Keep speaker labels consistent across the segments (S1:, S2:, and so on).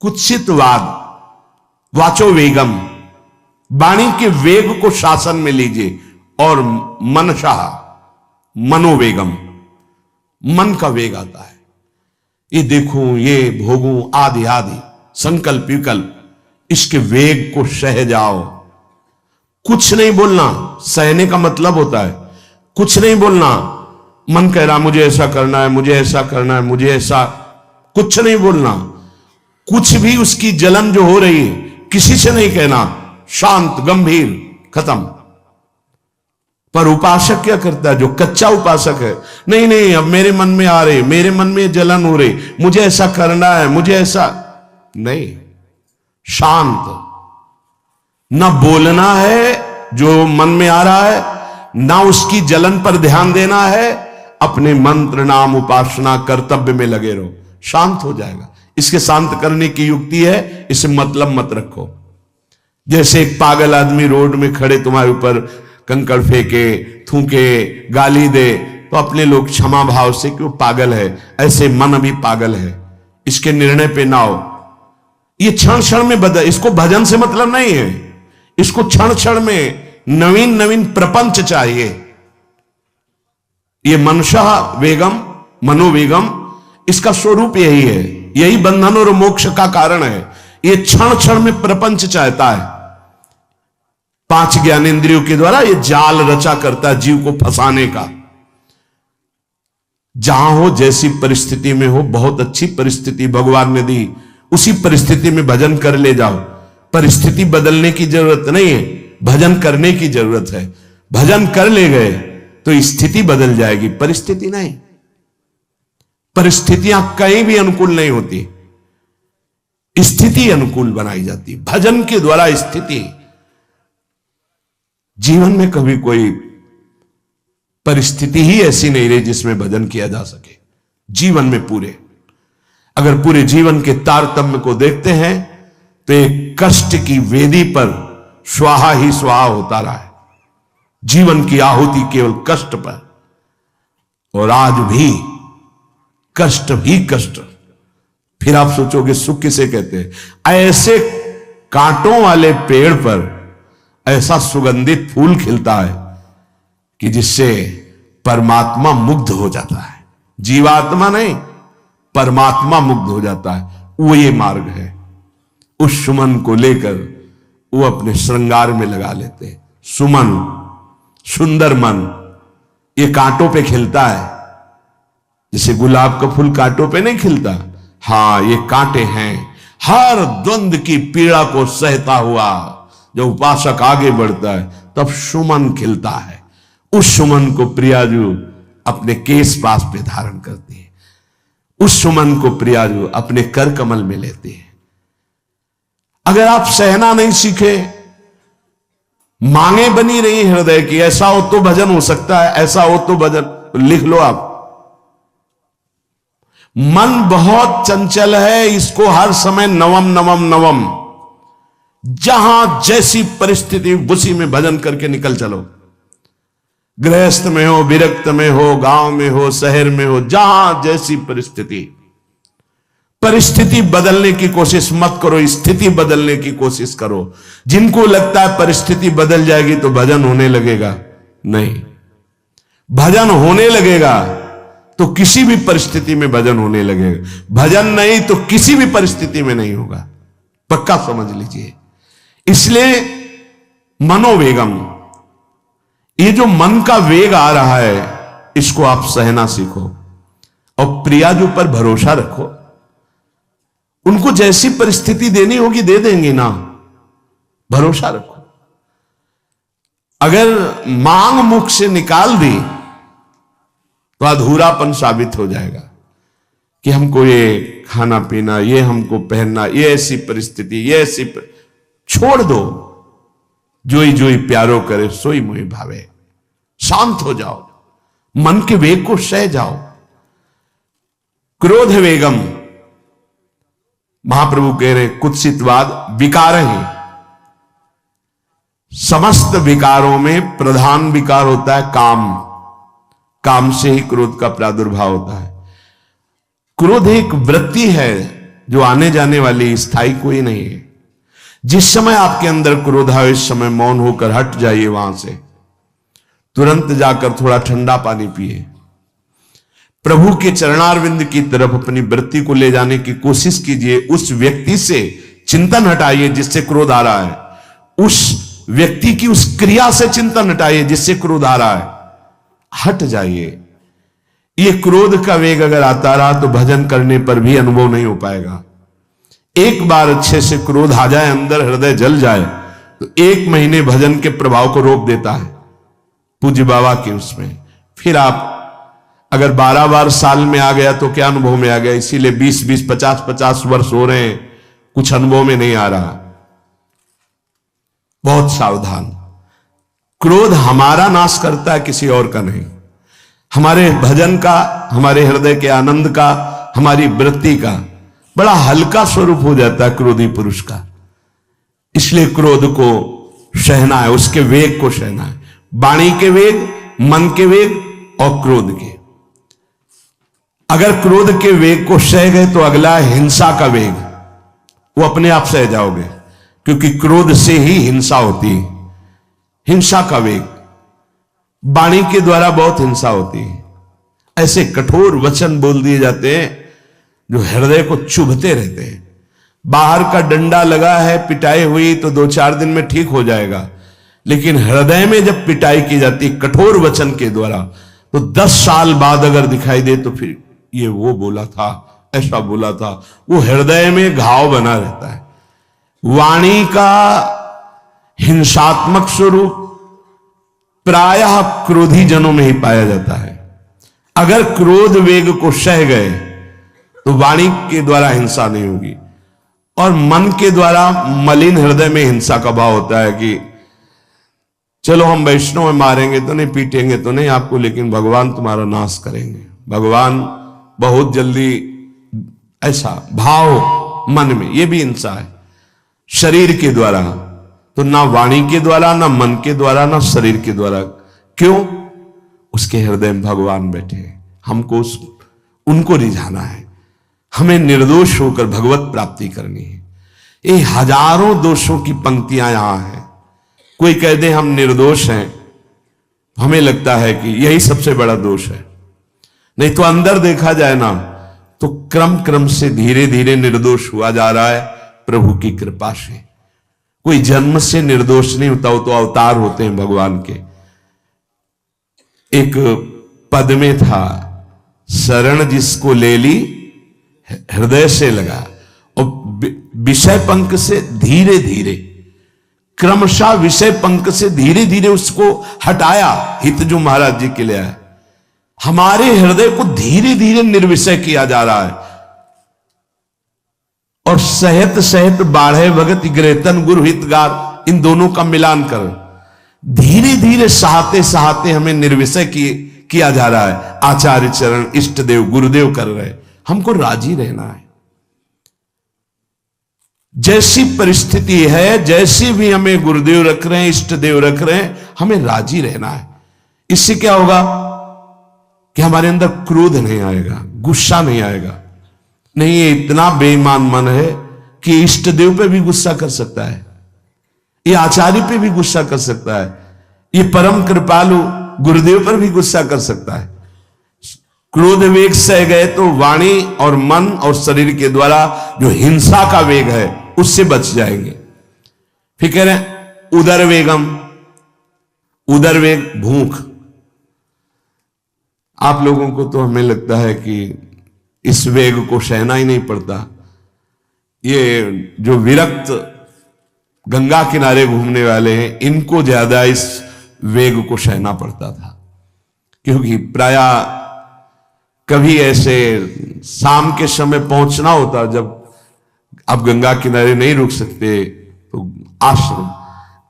S1: कुत्सितवाद, वाचो वेगम, वाणी के वेग को शासन में लीजिए, और मनशा, मनोवेगम, मन का वेग आता है। ये देखूं, ये भोगूं, आदि आदि संकल्प विकल्प, इसके वेग को सह जाओ। कुछ नहीं बोलना, सहने का मतलब होता है कुछ नहीं बोलना। मन कह रहा मुझे ऐसा करना है, मुझे ऐसा करना है, मुझे ऐसा, कुछ नहीं बोलना। कुछ भी उसकी जलन जो हो रही है किसी से नहीं कहना, शांत गंभीर, खत्म। पर उपासक क्या करता है, जो कच्चा उपासक है, नहीं नहीं अब मेरे मन में आ रहे, मेरे मन में जलन हो रही, मुझे ऐसा करना है, मुझे ऐसा नहीं। शांत, ना बोलना है जो मन में आ रहा है, ना उसकी जलन पर ध्यान देना है, अपने मंत्र नाम उपासना कर्तव्य में लगे रहो, शांत हो जाएगा। इसके शांत करने की युक्ति है, इसे मतलब मत रखो। जैसे एक पागल आदमी रोड में खड़े तुम्हारे ऊपर कंकड़ फेंके, थूके, गाली दे, तो अपने लोग क्षमा भाव से कि वो पागल है, ऐसे मन भी पागल है, इसके निर्णय पे ना हो। ये क्षण क्षण में बदल, इसको भजन से मतलब नहीं है, इसको क्षण क्षण में नवीन नवीन प्रपंच चाहिए। ये मनशा वेगम, मनोवेगम, इसका स्वरूप यही है, यही बंधन और मोक्ष का कारण है। ये क्षण क्षण में प्रपंच चाहता है। 5 ज्ञानेंद्रियों के द्वारा ये जाल रचा करता है जीव को फंसाने का। जहां हो, जैसी परिस्थिति में हो, बहुत अच्छी परिस्थिति भगवान ने दी, उसी परिस्थिति में भजन कर ले जाओ। परिस्थिति बदलने की जरूरत नहीं है, भजन करने की जरूरत है। भजन कर ले गए तो स्थिति बदल जाएगी, परिस्थिति नहीं। परिस्थितियां कहीं भी अनुकूल नहीं होती, स्थिति अनुकूल बनाई जाती। भजन के द्वारा स्थिति, जीवन में कभी कोई परिस्थिति ही ऐसी नहीं रही जिसमें भजन किया जा सके। जीवन में पूरे, अगर पूरे जीवन के तारतम्य को देखते हैं तो एक कष्ट की वेदी पर स्वाहा ही स्वाहा होता रहा है। जीवन की आहुति केवल कष्ट पर, और आज भी कष्ट ही कष्ट। फिर आप सोचोगे सुख किसे कहते हैं? ऐसे कांटों वाले पेड़ पर ऐसा सुगंधित फूल खिलता है कि जिससे परमात्मा मुग्ध हो जाता है। जीवात्मा नहीं, परमात्मा मुग्ध हो जाता है। वो ये मार्ग है। उस सुमन को लेकर वो अपने श्रृंगार में लगा लेते हैं। सुमन, सुंदर मन, ये कांटों पे खिलता है। जैसे गुलाब का फूल कांटों पे नहीं खिलता, हां ये कांटे हैं। हर द्वंद की पीड़ा को सहता हुआ जब उपासक आगे बढ़ता है तब सुमन खिलता है। उस सुमन को प्रियाजू अपने केश पास पे धारण करती है। उस सुमन को प्रियाजू अपने कर कमल में लेते हैं। अगर आप सहना नहीं सीखे, मांगे बनी रही हृदय की, ऐसा हो तो भजन हो सकता है, ऐसा हो तो भजन, तो लिख लो आप। मन बहुत चंचल है, इसको हर समय नवम नवम नवम, जहां जैसी परिस्थिति उसी में भजन करके निकल चलो। गृहस्थ में हो, विरक्त में हो, गांव में हो, शहर में हो, जहां जैसी परिस्थिति, परिस्थिति बदलने की कोशिश मत करो, स्थिति बदलने की कोशिश करो। जिनको लगता है परिस्थिति बदल जाएगी तो भजन होने लगेगा, नहीं। भजन होने लगेगा तो किसी भी परिस्थिति में भजन होने लगेगा। भजन नहीं तो किसी भी परिस्थिति में नहीं होगा, पक्का समझ लीजिए। इसलिए मनोवेगम, ये जो मन का वेग आ रहा है, इसको आप सहना सीखो और प्रियाजू पर भरोसा रखो। उनको जैसी परिस्थिति देनी होगी दे देंगे ना, भरोसा रखो। अगर मांग मुख से निकाल दी तो अधूरापन साबित हो जाएगा कि हमको ये खाना पीना, ये हमको पहनना, ये ऐसी परिस्थिति, ये ऐसी छोड़ दो। जोई जोई प्यारो करे सोई मोहि भावे। शांत हो जाओ, मन के वेग को सह जाओ। क्रोध वेगम, महाप्रभु कह रहे कुत्सितवाद विकार है। समस्त विकारों में प्रधान विकार होता है काम। काम से ही क्रोध का प्रादुर्भाव होता है। क्रोध एक वृत्ति है जो आने जाने वाली, स्थायी कोई नहीं है। जिस समय आपके अंदर क्रोध आए उस समय मौन होकर हट जाइए, वहां से तुरंत जाकर थोड़ा ठंडा पानी पिए, प्रभु के चरणारविंद की तरफ अपनी वृत्ति को ले जाने की कोशिश कीजिए। उस व्यक्ति से चिंतन हटाइए जिससे क्रोध आ रहा है, उस व्यक्ति की उस क्रिया से चिंतन हटाइए जिससे क्रोध आ रहा है, हट जाइए। ये क्रोध का वेग अगर आता रहा तो भजन करने पर भी अनुभव नहीं हो पाएगा। एक बार अच्छे से क्रोध आ जाए, अंदर हृदय जल जाए, तो 1 महीने भजन के प्रभाव को रोक देता है पूज्य बाबा के उसमें। फिर आप अगर 12 बार साल में आ गया तो क्या अनुभव में आ गया। इसीलिए 20-20, 50-50 वर्ष हो रहे हैं, कुछ अनुभव में नहीं आ रहा। बहुत सावधान। क्रोध हमारा नाश करता है, किसी और का नहीं। हमारे भजन का, हमारे हृदय के आनंद का, हमारी वृत्ति का बड़ा हल्का स्वरूप हो जाता है क्रोधी पुरुष का। इसलिए क्रोध को सहना है, उसके वेग को सहना है। वाणी के वेग, मन के वेग और क्रोध के। अगर क्रोध के वेग को सह गए तो अगला है हिंसा का वेग। वो अपने आप सह जाओगे, क्योंकि क्रोध से ही हिंसा होती है। हिंसा का वेग, वाणी के द्वारा बहुत हिंसा होती है। ऐसे कठोर वचन बोल दिए जाते हैं जो हृदय को चुभते रहते हैं। बाहर का डंडा लगा है, पिटाई हुई तो 2-4 दिन में ठीक हो जाएगा, लेकिन हृदय में जब पिटाई की जाती है कठोर वचन के द्वारा, तो 10 साल बाद अगर दिखाई दे तो फिर ये वो बोला था, ऐसा बोला था, वो हृदय में घाव बना रहता है। वाणी का हिंसात्मक स्वरूप प्रायः क्रोधी जनों में ही पाया जाता है। अगर क्रोध वेग को सह गए तो वाणी के द्वारा हिंसा नहीं होगी, और मन के द्वारा मलिन हृदय में हिंसा का भाव होता है कि चलो हम वैष्णव में मारेंगे तो नहीं, पीटेंगे तो नहीं आपको, लेकिन भगवान तुम्हारा नाश करेंगे, भगवान बहुत जल्दी, ऐसा भाव मन में, ये भी हिंसा है शरीर के द्वारा। तो ना वाणी के द्वारा, ना मन के द्वारा, ना शरीर के द्वारा। क्यों? उसके हृदय में भगवान बैठे हैं, हमको उनको रिझाना है, हमें निर्दोष होकर भगवत प्राप्ति करनी है। ये हजारों दोषों की पंक्तियां यहां हैं। कोई कह दे हम निर्दोष हैं, हमें लगता है कि यही सबसे बड़ा दोष है। नहीं तो अंदर देखा जाए ना तो क्रम क्रम से धीरे धीरे निर्दोष हुआ जा रहा है प्रभु की कृपा से। कोई जन्म से निर्दोष नहीं होता, वो तो अवतार होते हैं भगवान के। एक पद में था, शरण जिसको ले ली हृदय से लगा, और विषय पंख से धीरे धीरे, क्रमशः विषय पंख से धीरे धीरे उसको हटाया। हित जो महाराज जी के लिए आया, हमारे हृदय को धीरे धीरे निर्विषय किया जा रहा है। और सहत सहत बाढ़े भगत ग्रेतन गुरु हितगार, इन दोनों का मिलान कर धीरे धीरे सहाते सहाते हमें निर्विषय किया जा रहा है। आचार्य चरण, इष्ट देव, गुरुदेव कर रहे, हमको राजी रहना है। जैसी परिस्थिति है, जैसी भी हमें गुरुदेव रख रहे हैं, इष्ट देव रख रहे हैं, हमें राजी रहना है। इससे क्या होगा कि हमारे अंदर क्रोध नहीं आएगा, गुस्सा नहीं आएगा। नहीं, ये इतना बेईमान मन है कि इष्ट देव पे भी गुस्सा कर सकता है, ये आचार्य पे भी गुस्सा कर सकता है, ये परम कृपालु गुरुदेव पर भी गुस्सा कर सकता है। क्रोध वेग सह गए तो वाणी और मन और शरीर के द्वारा जो हिंसा का वेग है उससे बच जाएंगे। फिर कह रहे हैं उदर वेगम, उदर वेग भूख। आप लोगों को तो हमें लगता है कि इस वेग को सहना ही नहीं पड़ता। ये जो विरक्त गंगा किनारे घूमने वाले हैं, इनको ज्यादा इस वेग को सहना पड़ता था, क्योंकि प्रायः कभी ऐसे शाम के समय पहुंचना होता, जब आप गंगा किनारे नहीं रुक सकते तो आश्रम,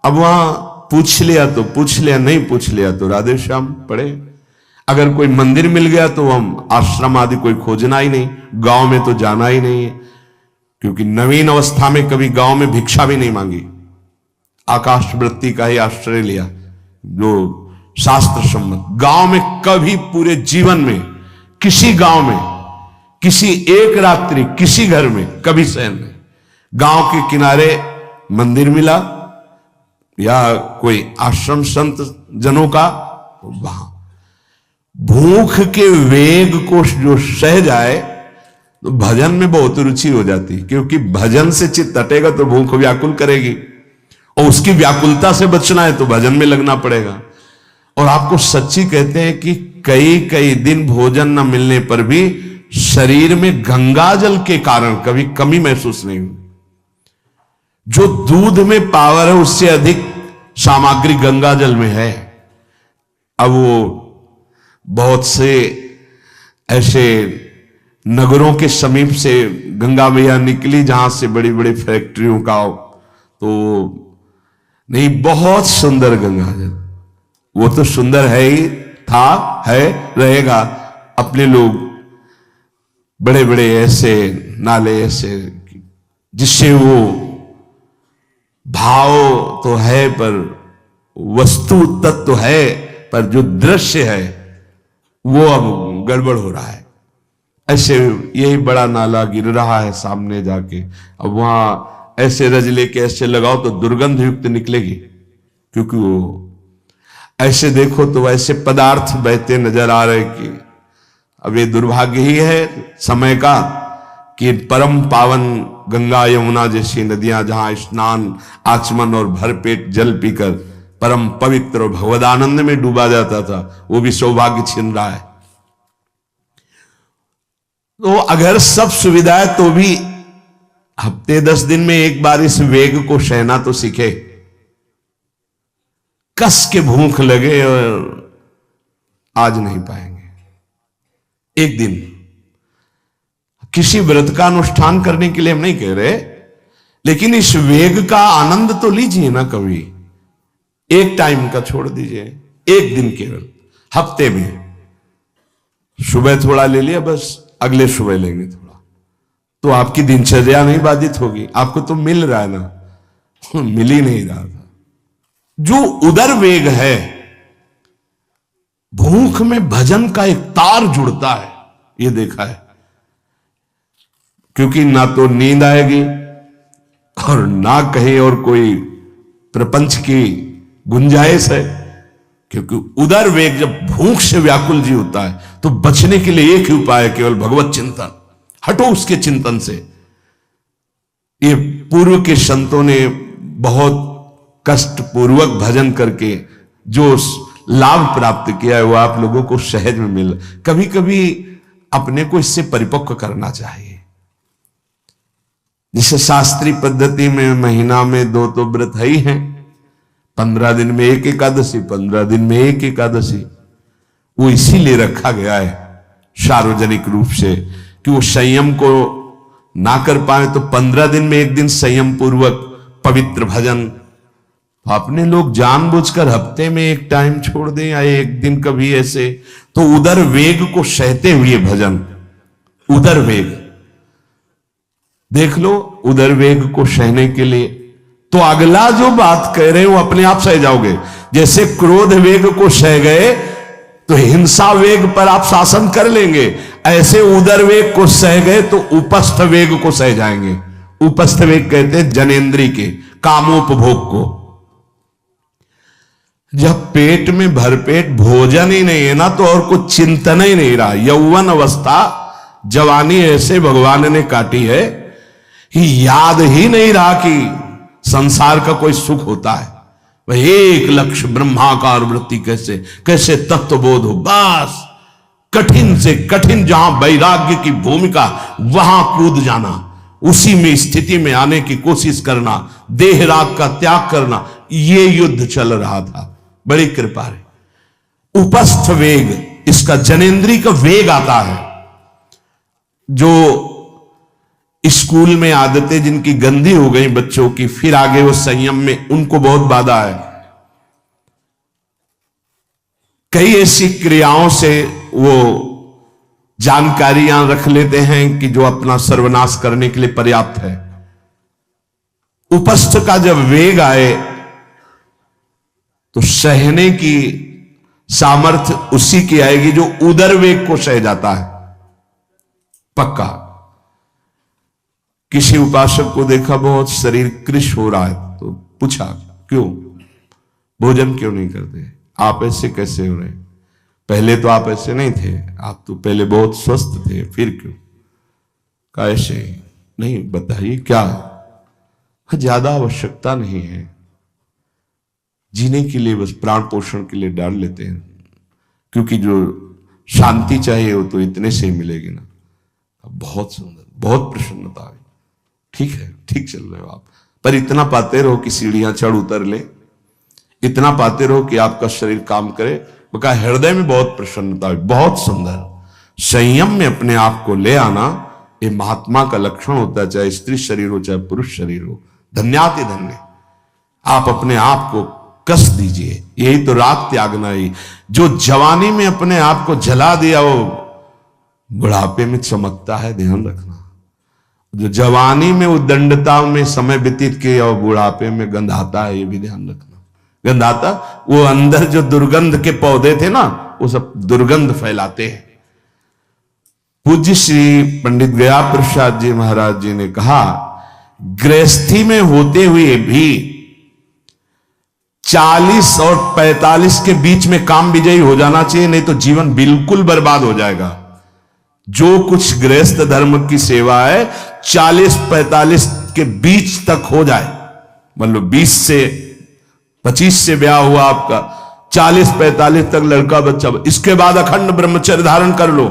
S1: अब वहां पूछ लिया तो पूछ लिया, नहीं पूछ लिया तो राधे श्याम पड़े। अगर कोई मंदिर मिल गया तो हम आश्रम आदि कोई खोजना ही नहीं, गांव में तो जाना ही नहीं है, क्योंकि नवीन अवस्था में कभी गांव में भिक्षा भी नहीं मांगी, आकाश वृत्ति का ही आश्रय लिया जो शास्त्र सम्मत। गांव में कभी पूरे जीवन में किसी गांव में किसी एक रात्रि किसी घर में कभी शयन नहीं। गांव के किनारे मंदिर मिला या कोई आश्रम संत जनों का, वहां भूख के वेग को जो सह जाए तो भजन में बहुत रुचि हो जाती, क्योंकि भजन से चित्त हटेगा तो भूख व्याकुल करेगी, और उसकी व्याकुलता से बचना है तो भजन में लगना पड़ेगा। और आपको सच्ची कहते हैं कि कई कई दिन भोजन न मिलने पर भी शरीर में गंगा जल के कारण कभी कमी महसूस नहीं हुई। जो दूध में पावर है उससे अधिक सामग्री गंगा जल में है। अब वो बहुत से ऐसे नगरों के समीप से गंगा मैया निकली जहां से बड़ी बड़ी फैक्ट्रियों का, तो नहीं, बहुत सुंदर गंगा जल, वो तो सुंदर है ही, था, है, रहेगा। अपने लोग बड़े बड़े ऐसे नाले ऐसे जिससे वो भाव तो है पर वस्तु तत्व तो है, पर जो दृश्य है वो अब गड़बड़ हो रहा है। ऐसे यही बड़ा नाला गिर रहा है सामने जाके, अब वहां ऐसे रज लेके ऐसे लगाओ तो दुर्गंध युक्त निकलेगी, क्योंकि वो ऐसे देखो तो ऐसे पदार्थ बहते नजर आ रहे कि अब ये दुर्भाग्य ही है समय का कि परम पावन गंगा यमुना जैसी नदियां जहां स्नान आचमन और भरपेट जल पीकर परम पवित्र और भगवदानंद में डूबा जाता था, वो भी सौभाग्य छिन रहा है। तो अगर सब सुविधा है तो भी हफ्ते 10 दिन में एक बार इस वेग को सहना तो सीखे। कस के भूख लगे और आज नहीं पाएंगे। एक दिन किसी व्रत का अनुष्ठान करने के लिए हम नहीं कह रहे, लेकिन इस वेग का आनंद तो लीजिए ना कभी। एक टाइम का छोड़ दीजिए, एक दिन केवल हफ्ते में सुबह थोड़ा ले लिया, बस अगले सुबह लेंगे थोड़ा, तो आपकी दिनचर्या नहीं बाधित होगी। आपको तो मिल रहा है ना, मिल ही नहीं रहा था। जो उदर वेग है, भूख में भजन का एक तार जुड़ता है, ये देखा है। क्योंकि ना तो नींद आएगी और ना कहीं और कोई प्रपंच की गुंजाइश है, क्योंकि उदर वेग जब भूख से व्याकुल जी होता है तो बचने के लिए एक ही उपाय है, केवल भगवत चिंतन। हटो उसके चिंतन से। ये पूर्व के संतों ने बहुत कष्ट पूर्वक भजन करके जो लाभ प्राप्त किया है वो आप लोगों को सहज में मिल। कभी कभी अपने को इससे परिपक्व करना चाहिए। जैसे शास्त्रीय पद्धति में महीना में 2 तो व्रत है ही हैं, 15 दिन में एक एकादशी, 15 दिन में एक एकादशी। वो इसीलिए रखा गया है सार्वजनिक रूप से कि वो संयम को ना कर पाए तो 15 दिन में एक दिन संयम पूर्वक पवित्र भजन। अपने लोग जानबूझकर हफ्ते में एक टाइम छोड़ दें या एक दिन कभी ऐसे, तो उदर वेग को सहते हुए भजन। उदर वेग देख लो, उदर वेग को सहने के लिए तो अगला जो बात कह रहे हैं वो अपने आप सह जाओगे। जैसे क्रोध वेग को सह गए तो हिंसा वेग पर आप शासन कर लेंगे, ऐसे उदर वेग को सह गए तो उपस्थ वेग को सह जाएंगे। उपस्थ वेग कहते हैं जनेन्द्री के कामोपभोग को। जब पेट में भरपेट भोजन ही नहीं है ना तो और कुछ चिंतन ही नहीं रहा। यौवन अवस्था जवानी ऐसे भगवान ने काटी है कि याद ही नहीं रहा कि संसार का कोई सुख होता है। वह एक लक्ष्य ब्रह्माकार वृत्ति कैसे कैसे तत्वबोध हो, बस कठिन से कठिन जहां वैराग्य की भूमिका वहां कूद जाना, उसी में स्थिति में आने की कोशिश करना, देह राग का त्याग करना, ये युद्ध चल रहा था। बड़ी कृपा है। उपस्थ वेग, इसका जनेन्द्री का वेग आता है। जो स्कूल में आदतें जिनकी गंदी हो गई बच्चों की, फिर आगे वो संयम में उनको बहुत बाधा है। कई ऐसी क्रियाओं से वो जानकारियां रख लेते हैं कि जो अपना सर्वनाश करने के लिए पर्याप्त है। उपस्थ का जब वेग आए तो सहने की सामर्थ्य उसी की आएगी जो उदर वेग को सह जाता है। पक्का। किसी उपासक को देखा बहुत शरीर कृश हो रहा है, तो पूछा क्यों, भोजन क्यों नहीं करते, आप ऐसे कैसे हो रहे, पहले तो आप ऐसे नहीं थे, आप तो पहले बहुत स्वस्थ थे, फिर क्यों, का ऐसे नहीं, बताइए क्या, ज्यादा आवश्यकता नहीं है, जीने के लिए बस प्राण पोषण के लिए डाल लेते हैं, क्योंकि जो शांति चाहिए वो तो इतने से ही मिलेगी ना। बहुत सुंदर, बहुत प्रसन्नता है, ठीक है, ठीक चल रहे हो आप, पर इतना पाते रहो कि सीढ़ियां चढ़ उतर ले, इतना पाते रहो कि आपका शरीर काम करे, बका हृदय में बहुत प्रसन्नता है, बहुत सुंदर। संयम में अपने आप को ले आना ये महात्मा का लक्षण होता है, चाहे स्त्री शरीर हो चाहे पुरुष शरीर हो। धन्याति धन्य, आप अपने आप को कस दीजिए, यही तो राग त्यागना ही। जो जवानी में अपने आप को जला दिया वो बुढ़ापे में चमकता है, ध्यान रखना। जो जवानी में उद्दंडता में समय व्यतीत किया और बुढ़ापे में गंधाता है, ये भी ध्यान रखना। गंधाता वो अंदर जो दुर्गंध के पौधे थे ना, वो सब दुर्गंध फैलाते हैं। पूज्य श्री पंडित गया प्रसाद जी महाराज जी ने कहा, गृहस्थी में होते हुए भी 40 और 45 के बीच में काम विजयी हो जाना चाहिए, नहीं तो जीवन बिल्कुल बर्बाद हो जाएगा। जो कुछ गृहस्थ धर्म की सेवा है 40-45 के बीच तक हो जाए, मतलब 20 से 25 से ब्याह हुआ आपका, 40-45 तक लड़का बच्चा, इसके बाद अखंड ब्रह्मचर्य धारण कर लो।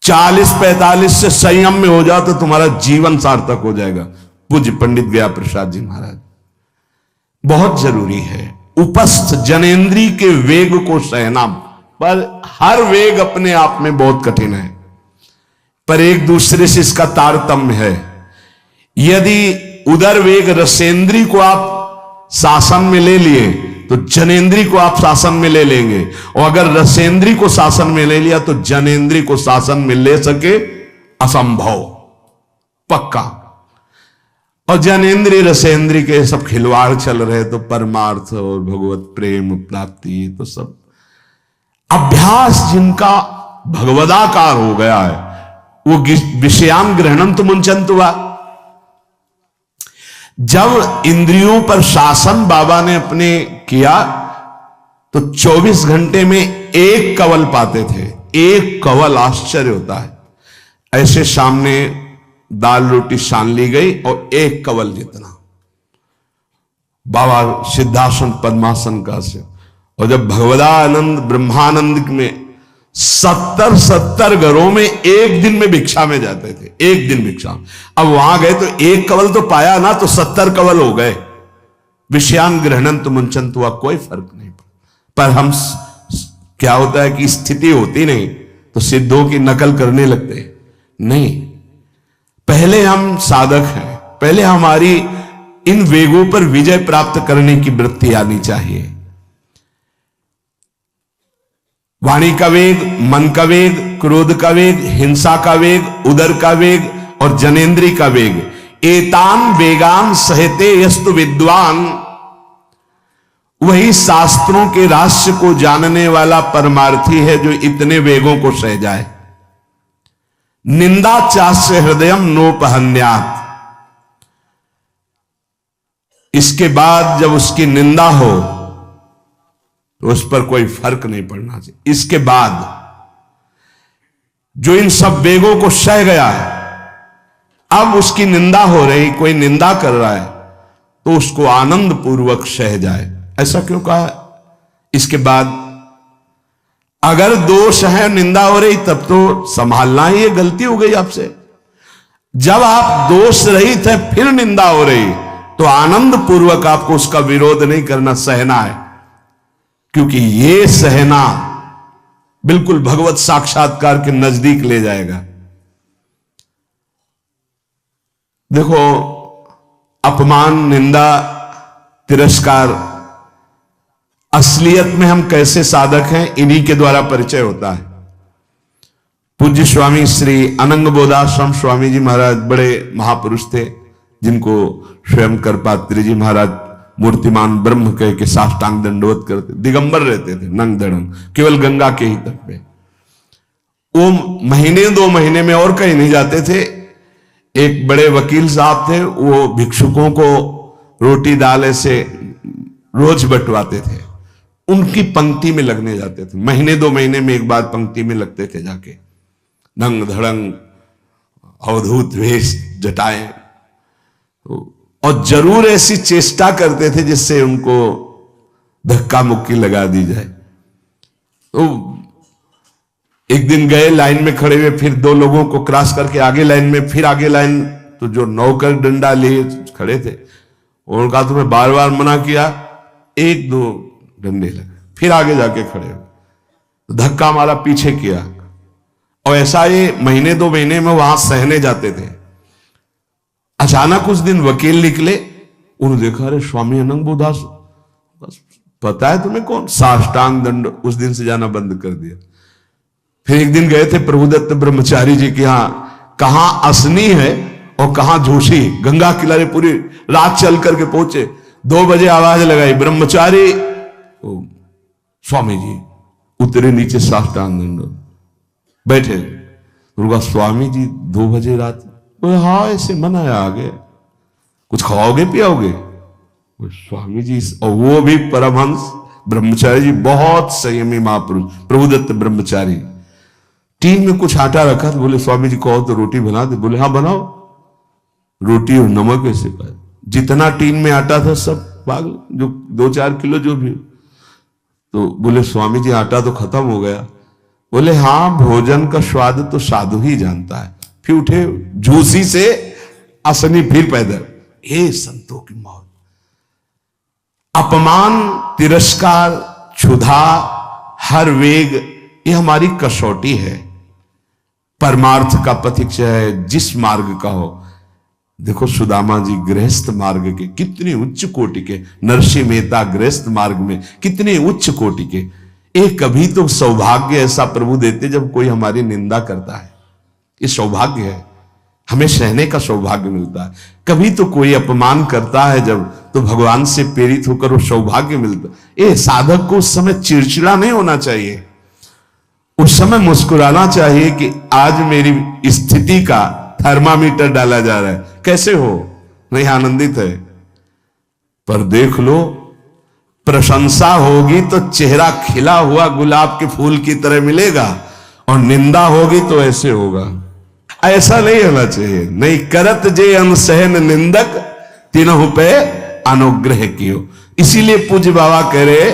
S1: 40-45 से संयम में हो जाओ तो तुम्हारा जीवन सार्थक हो जाएगा। पूज्य पंडित गया प्रसाद जी महाराज, बहुत जरूरी है उपस्थ जनेन्द्री के वेग को सहना, पर हर वेग अपने आप में बहुत कठिन है, पर एक दूसरे से इसका तारतम्य है। यदि उदर वेग रसेंद्री को आप शासन में ले लिए तो जनेन्द्री को आप शासन में ले लेंगे, और अगर रसेंद्री को शासन में ले लिया तो जनेन्द्री को शासन में ले सके असंभव, पक्का। और जनेन्द्री रसेंद्री के सब खिलवाड़ चल रहे, तो परमार्थ और भगवत प्रेम प्राप्ति तो सब अभ्यास जिनका भगवदाकार हो गया है, वो विषयान ग्रहणम तो मुंचन हुआ। जब इंद्रियों पर शासन बाबा ने अपने किया तो 24 घंटे में एक कवल पाते थे, एक कवल, आश्चर्य होता है। ऐसे सामने दाल रोटी सान ली गई और एक कवल जितना, बाबा सिद्धासन पद्मासन का से। और जब भगवदानंद ब्रह्मानंद में 70 घरों में एक दिन में भिक्षा में जाते थे, एक दिन भिक्षा। अब वहां गए तो एक कवल तो पाया ना, तो 70 कवल हो गए। विषयान ग्रहणंत मुंचन हुआ, कोई फर्क नहीं पर हम क्या होता है कि स्थिति होती नहीं तो सिद्धों की नकल करने लगते नहीं। पहले हम साधक हैं, पहले हमारी इन वेगों पर विजय प्राप्त करने की वृत्ति आनी चाहिए। वाणी का वेग, मन का वेग, क्रोध का वेग, हिंसा का वेग, उदर का वेग और जनेन्द्री का वेग, एतान वेगान सहते यस्तु विद्वान, वही शास्त्रों के रहस्य को जानने वाला परमार्थी है जो इतने वेगों को सह जाए। निंदा चास्य हृदयम नोपहन्यात्, इसके बाद जब उसकी निंदा हो तो उस पर कोई फर्क नहीं पड़ना चाहिए। इसके बाद जो इन सब वेगों को सह गया है, अब उसकी निंदा हो रही, कोई निंदा कर रहा है तो उसको आनंद पूर्वक सह जाए। ऐसा क्यों कहा? इसके बाद अगर दोष है, निंदा हो रही, तब तो संभालना ही, ये गलती हो गई आपसे। जब आप दोष रहित है फिर निंदा हो रही तो आनंद पूर्वक आपको उसका विरोध नहीं करना, सहना है, क्योंकि ये सहना बिल्कुल भगवत साक्षात्कार के नजदीक ले जाएगा। देखो, अपमान, निंदा, तिरस्कार, असलियत में हम कैसे साधक हैं इन्हीं के द्वारा परिचय होता है। पूज्य स्वामी श्री अनंग बोधाश्रम स्वामी जी महाराज बड़े महापुरुष थे, जिनको स्वयं करपात्री जी महाराज मूर्तिमान ब्रह्म कह के साष्टांग दंडवत करते, दिगंबर रहते थे, नंग दड़ंग, केवल गंगा के ही तट पे। वो महीने 2 महीने में और कहीं नहीं जाते थे। एक बड़े वकील साहब थे, वो भिक्षुकों को रोटी दाल ऐसे रोज बंटवाते थे, उनकी पंक्ति में लगने जाते थे। महीने 2 महीने में एक बार पंक्ति में लगते थे जाके, ढंग धड़ंग अवधूत वेश जटाएं, और जरूर ऐसी चेष्टा करते थे जिससे उनको धक्का मुक्की लगा दी जाए। तो एक दिन गए, लाइन में खड़े हुए, फिर 2 लोगों को क्रॉस करके आगे लाइन में, फिर आगे लाइन, तो जो नौकर डंडा लिए खड़े थे उनका तुम्हें बार बार मना किया, 1-2 डंडे लगे, फिर आगे जाके खड़े हो, धक्का मारा, पीछे किया। और ऐसा ये महीने 2 महीने में वहां सहने जाते थे। अचानक उस दिन वकील निकले, उन्होंने देखा, अरे स्वामी अनंगबोधास, बस पता है तुम्हें कौन, साष्टांग दंड, उस दिन से जाना बंद कर दिया। फिर एक दिन गए थे प्रभुदत्त ब्रह्मचारी जी के यहां, कहां असनी है और कहां जोशी, गंगा किनारे पूरी रात चल करके पहुंचे। 2 बजे आवाज लगाई, ब्रह्मचारी, स्वामी जी उतरे नीचे, साष्टांग दंड, बैठे। उनका स्वामी जी 2 बजे रात, हाँ ऐसे मन आया, आगे कुछ खाओगे पियाओगे? स्वामी जी, और वो भी परमहंस ब्रह्मचारी जी, बहुत संयमी महापुरुष प्रभुदत्त ब्रह्मचारी। टीन में कुछ आटा रखा, तो बोले स्वामी जी कहो तो रोटी बना दे। बोले हाँ बनाओ। रोटी और नमक ऐसे पाए, जितना टीन में आटा था सब पागल, जो 2-4 किलो जो भी। तो बोले स्वामी जी आटा तो खत्म हो गया। बोले हाँ, भोजन का स्वाद तो साधु ही जानता है। फिर उठे, झूसी से असनी, फिर पैदल। हे संतों की मौत, अपमान, तिरस्कार, क्षुधा, हर वेग, ये हमारी कसौटी है। परमार्थ का पथिक है, जिस मार्ग का हो। देखो सुदामा जी गृहस्थ मार्ग के कितने उच्च कोटि के, नरसिंह मेहता गृहस्थ मार्ग में कितने उच्च कोटि के। एक कभी तो सौभाग्य ऐसा प्रभु देते जब कोई हमारी निंदा करता है, ये सौभाग्य है, हमें सहने का सौभाग्य मिलता है। कभी तो कोई अपमान करता है जब, तो भगवान से प्रेरित होकर वो सौभाग्य मिलता है। ये साधक को उस समय चिड़चिड़ा नहीं होना चाहिए, उस समय मुस्कुराना चाहिए कि आज मेरी स्थिति का थर्मामीटर डाला जा रहा है, कैसे हो, नहीं आनंदित है। पर देख लो, प्रशंसा होगी तो चेहरा खिला हुआ गुलाब के फूल की तरह मिलेगा, और निंदा होगी तो ऐसे होगा। ऐसा नहीं होना चाहिए। नहीं करत जे अनसहन निंदक, तीनों पे अनुग्रह कियो। इसीलिए पूज्य बाबा कह रहे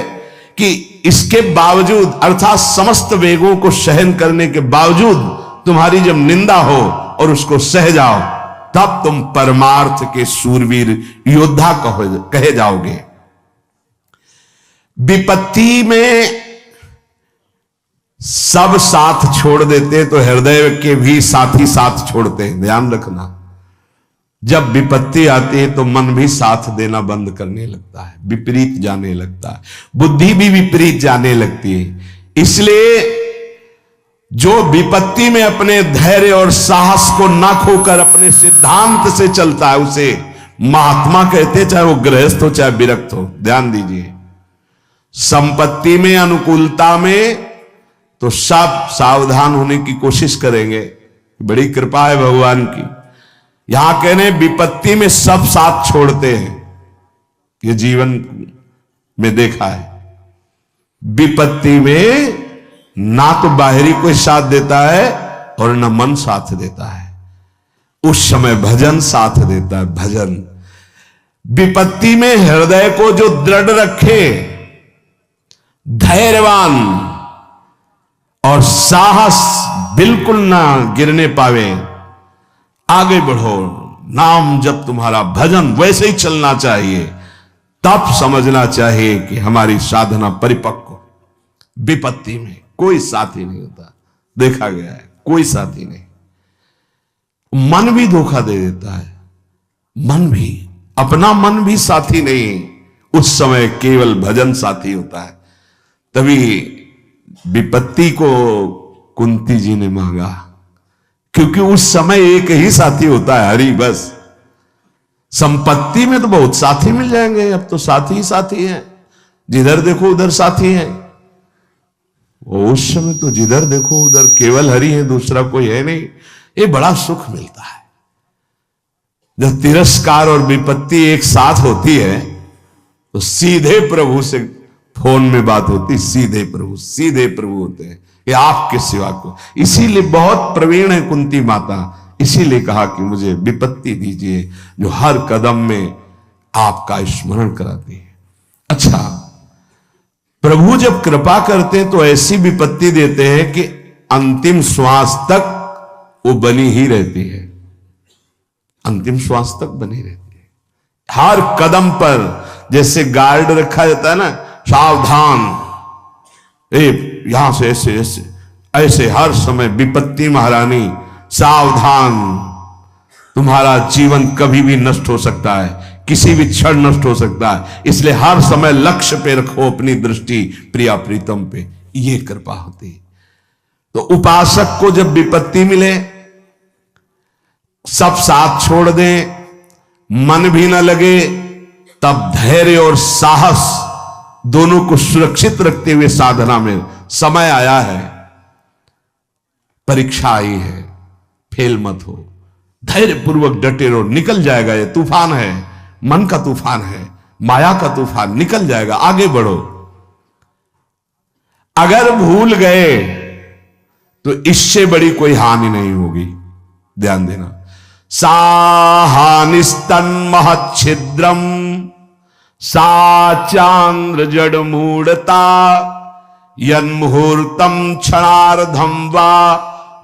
S1: कि इसके बावजूद, अर्थात समस्त वेगों को सहन करने के बावजूद, तुम्हारी जब निंदा हो और उसको सह जाओ, तब तुम परमार्थ के शूरवीर योद्धा कहे जाओगे। विपत्ति में सब साथ छोड़ देते तो हृदय के भी साथी साथ छोड़ते हैं, ध्यान रखना। जब विपत्ति आती है तो मन भी साथ देना बंद करने लगता है, विपरीत जाने लगता है, बुद्धि भी विपरीत जाने लगती है। इसलिए जो विपत्ति में अपने धैर्य और साहस को न खोकर अपने सिद्धांत से चलता है, उसे महात्मा कहते, चाहे वो गृहस्थ हो चाहे विरक्त हो। ध्यान दीजिए, संपत्ति में, अनुकूलता में तो सब सावधान होने की कोशिश करेंगे, बड़ी कृपा है भगवान की। यहां कहने विपत्ति में सब साथ छोड़ते हैं, ये जीवन में देखा है। विपत्ति में ना तो बाहरी कोई साथ देता है और ना मन साथ देता है, उस समय भजन साथ देता है, भजन। विपत्ति में हृदय को जो दृढ़ रखे, धैर्यवान और साहस बिल्कुल ना गिरने पावे, आगे बढ़ो, नाम जब तुम्हारा भजन वैसे ही चलना चाहिए, तब समझना चाहिए कि हमारी साधना परिपक्व। विपत्ति में कोई साथी नहीं होता, देखा गया है, कोई साथी नहीं। मन भी धोखा दे देता है, मन भी, अपना मन भी साथी नहीं, उस समय केवल भजन साथी होता है। तभी विपत्ति को कुंती जी ने मांगा, क्योंकि उस समय एक ही साथी होता है, हरि बस। संपत्ति में तो बहुत साथी मिल जाएंगे, अब तो साथी ही साथी हैं, जिधर देखो उधर साथी हैं। और उस समय तो जिधर देखो उधर केवल हरि है, दूसरा कोई है नहीं। ये बड़ा सुख मिलता है जब तिरस्कार और विपत्ति एक साथ होती है, तो सीधे प्रभु से फोन में बात होती, सीधे प्रभु होते हैं कि आपके सिवा को। इसीलिए बहुत प्रवीण है कुंती माता, इसीलिए कहा कि मुझे विपत्ति दीजिए जो हर कदम में आपका स्मरण कराती है। अच्छा, प्रभु जब कृपा करते हैं तो ऐसी विपत्ति देते हैं कि अंतिम श्वास तक वो बनी ही रहती है, अंतिम श्वास तक बनी रहती है। हर कदम पर जैसे गार्ड रखा जाता है ना, सावधान, यहां से ऐसे ऐसे ऐसे हर समय विपत्ति महारानी सावधान, तुम्हारा जीवन कभी भी नष्ट हो सकता है, किसी भी क्षण नष्ट हो सकता है, इसलिए हर समय लक्ष्य पे रखो अपनी दृष्टि प्रिया प्रीतम पे। ये कृपा होती। तो उपासक को जब विपत्ति मिले, सब साथ छोड़ दें, मन भी ना लगे, तब धैर्य और साहस दोनों को सुरक्षित रखते हुए साधना में समय आया है, परीक्षा आई है, फेल मत हो, धैर्य पूर्वक डटे रहो, निकल जाएगा। ये तूफान है, मन का तूफान है, माया का तूफान, निकल जाएगा, आगे बढ़ो। अगर भूल गए तो इससे बड़ी कोई हानि नहीं होगी, ध्यान देना। साहानिस्तन महच्छिद्रम साचांद्र जड़ मूढ़ता यन्मुहूर्तम क्षणार्धम वा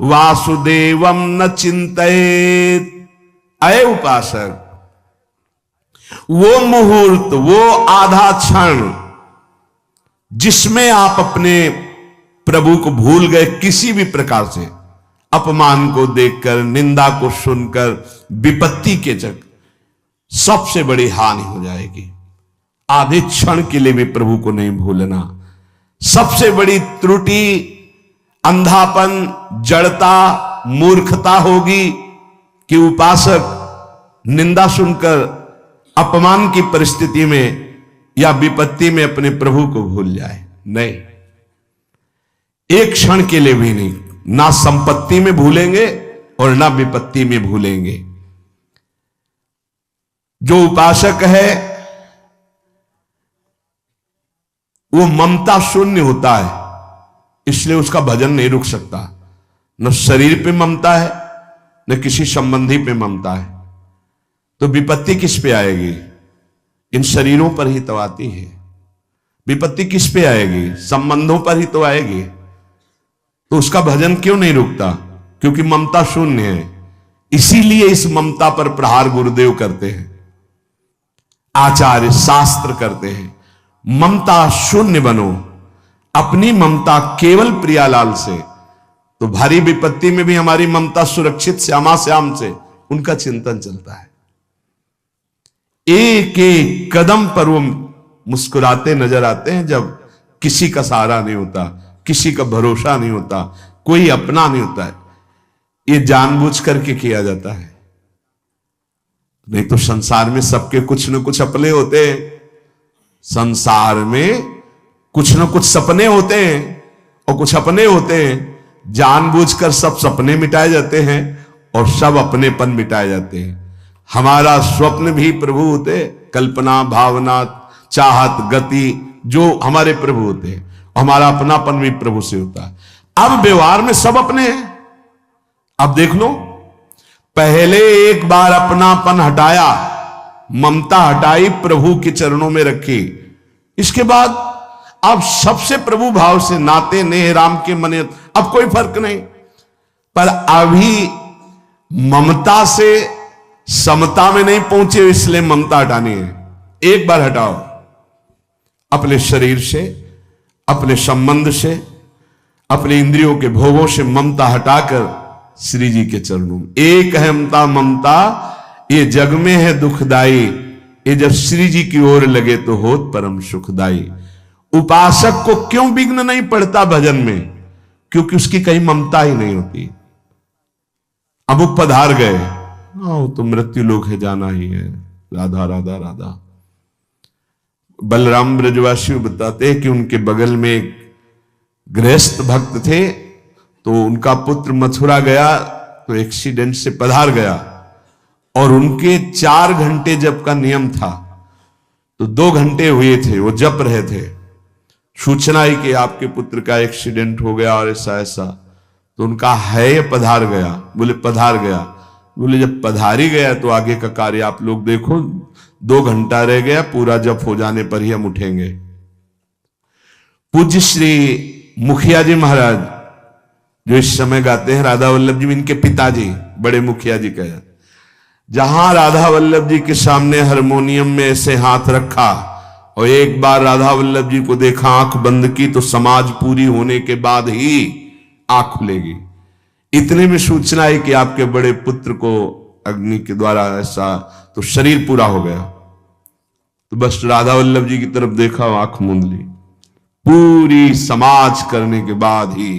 S1: वासुदेवम न चिंतयेत। अय उपासक, वो मुहूर्त, वो आधा क्षण जिसमें आप अपने प्रभु को भूल गए, किसी भी प्रकार से अपमान को देखकर, निंदा को सुनकर, विपत्ति के चक, सबसे बड़ी हानि हो जाएगी। आधे क्षण के लिए भी प्रभु को नहीं भूलना। सबसे बड़ी त्रुटि अंधापन, जड़ता, मूर्खता होगी कि उपासक निंदा सुनकर अपमान की परिस्थिति में या विपत्ति में अपने प्रभु को भूल जाए। नहीं, एक क्षण के लिए भी नहीं, ना संपत्ति में भूलेंगे और ना विपत्ति में भूलेंगे। जो उपासक है वो ममता शून्य होता है, इसलिए उसका भजन नहीं रुक सकता। न शरीर पे ममता है, न किसी संबंधी पे ममता है, तो विपत्ति किस पे आएगी? इन शरीरों पर ही तो आती है। विपत्ति किस पे आएगी? संबंधों पर ही तो आएगी। तो उसका भजन क्यों नहीं रुकता? क्योंकि ममता शून्य है। इसीलिए इस ममता पर प्रहार गुरुदेव करते हैं, आचार्य शास्त्र करते हैं। ममता शून्य बनो, अपनी ममता केवल प्रियालाल से, तो भारी विपत्ति में भी हमारी ममता सुरक्षित श्यामा श्याम से, उनका चिंतन चलता है। एक एक कदम पर वो मुस्कुराते नजर आते हैं जब किसी का सहारा नहीं होता, किसी का भरोसा नहीं होता, कोई अपना नहीं होता है। ये जानबूझ करके किया जाता है, नहीं तो संसार में सबके कुछ न कुछ अपने होते हैं। संसार में कुछ न कुछ सपने होते हैं और कुछ अपने होते हैं। जानबूझकर सब सपने मिटाए जाते हैं और सब अपनेपन मिटाए जाते हैं। हमारा स्वप्न भी प्रभु होते, कल्पना, भावना, चाहत, गति, जो हमारे प्रभु होते हैं। हमारा अपनापन भी प्रभु से होता है। अब व्यवहार में सब अपने हैं। अब देख लो, पहले एक बार अपनापन हटाया, ममता हटाई, प्रभु के चरणों में रखी, इसके बाद अब सबसे प्रभु भाव से नाते नेह राम के मने, अब कोई फर्क नहीं। पर अभी ममता से समता में नहीं पहुंचे, इसलिए ममता हटानी है। एक बार हटाओ, अपने शरीर से, अपने संबंध से, अपने इंद्रियों के भोगों से ममता हटाकर श्री जी के चरणों में। एक है ममता ये जग में है दुखदाई, ये जब श्री जी की ओर लगे तो होत परम सुखदाई। उपासक को क्यों विघ्न नहीं पड़ता भजन में? क्योंकि उसकी कहीं ममता ही नहीं होती। अब वो पधार गए, तो मृत्यु लोक है, जाना ही है, राधा राधा राधा। बलराम ब्रजवासी बताते हैं कि उनके बगल में एक गृहस्थ भक्त थे, तो उनका पुत्र मथुरा गया तो एक्सीडेंट से पधार गया, और उनके 4 घंटे जप का नियम था, तो 2 घंटे हुए थे, वो जप रहे थे। सूचना ही कि आपके पुत्र का एक्सीडेंट हो गया और ऐसा ऐसा, तो उनका है पधार गया। बोले पधार गया? बोले जब पधार ही गया तो आगे का कार्य आप लोग देखो, 2 घंटा रह गया, पूरा जप हो जाने पर ही हम उठेंगे। पूज्य श्री मुखिया जी महाराज जो इस समय गाते हैं, राधा वल्लभ जी इनके पिताजी बड़े मुखिया जी कहे, जहां राधा वल्लभ जी के सामने हारमोनियम में ऐसे हाथ रखा और एक बार राधा वल्लभ जी को देखा, आंख बंद की, तो समाज पूरी होने के बाद ही आंख खुलेगी। इतने में सूचना है कि आपके बड़े पुत्र को अग्नि के द्वारा ऐसा, तो शरीर पूरा हो गया। तो बस राधा वल्लभ जी की तरफ देखा, आंख मूंद ली, पूरी समाज करने के बाद ही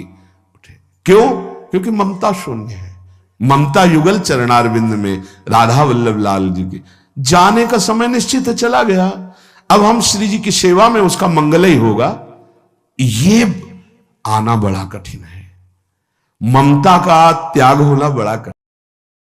S1: उठे। क्यों? क्योंकि ममता शून्य है, ममता युगल चरणारविंद में राधा वल्लभ लाल जी के जाने का समय निश्चित है, चला गया। अब हम श्री जी की सेवा में उसका मंगल ही होगा, ये आना बड़ा कठिन है। ममता का त्याग होना बड़ा कठिन।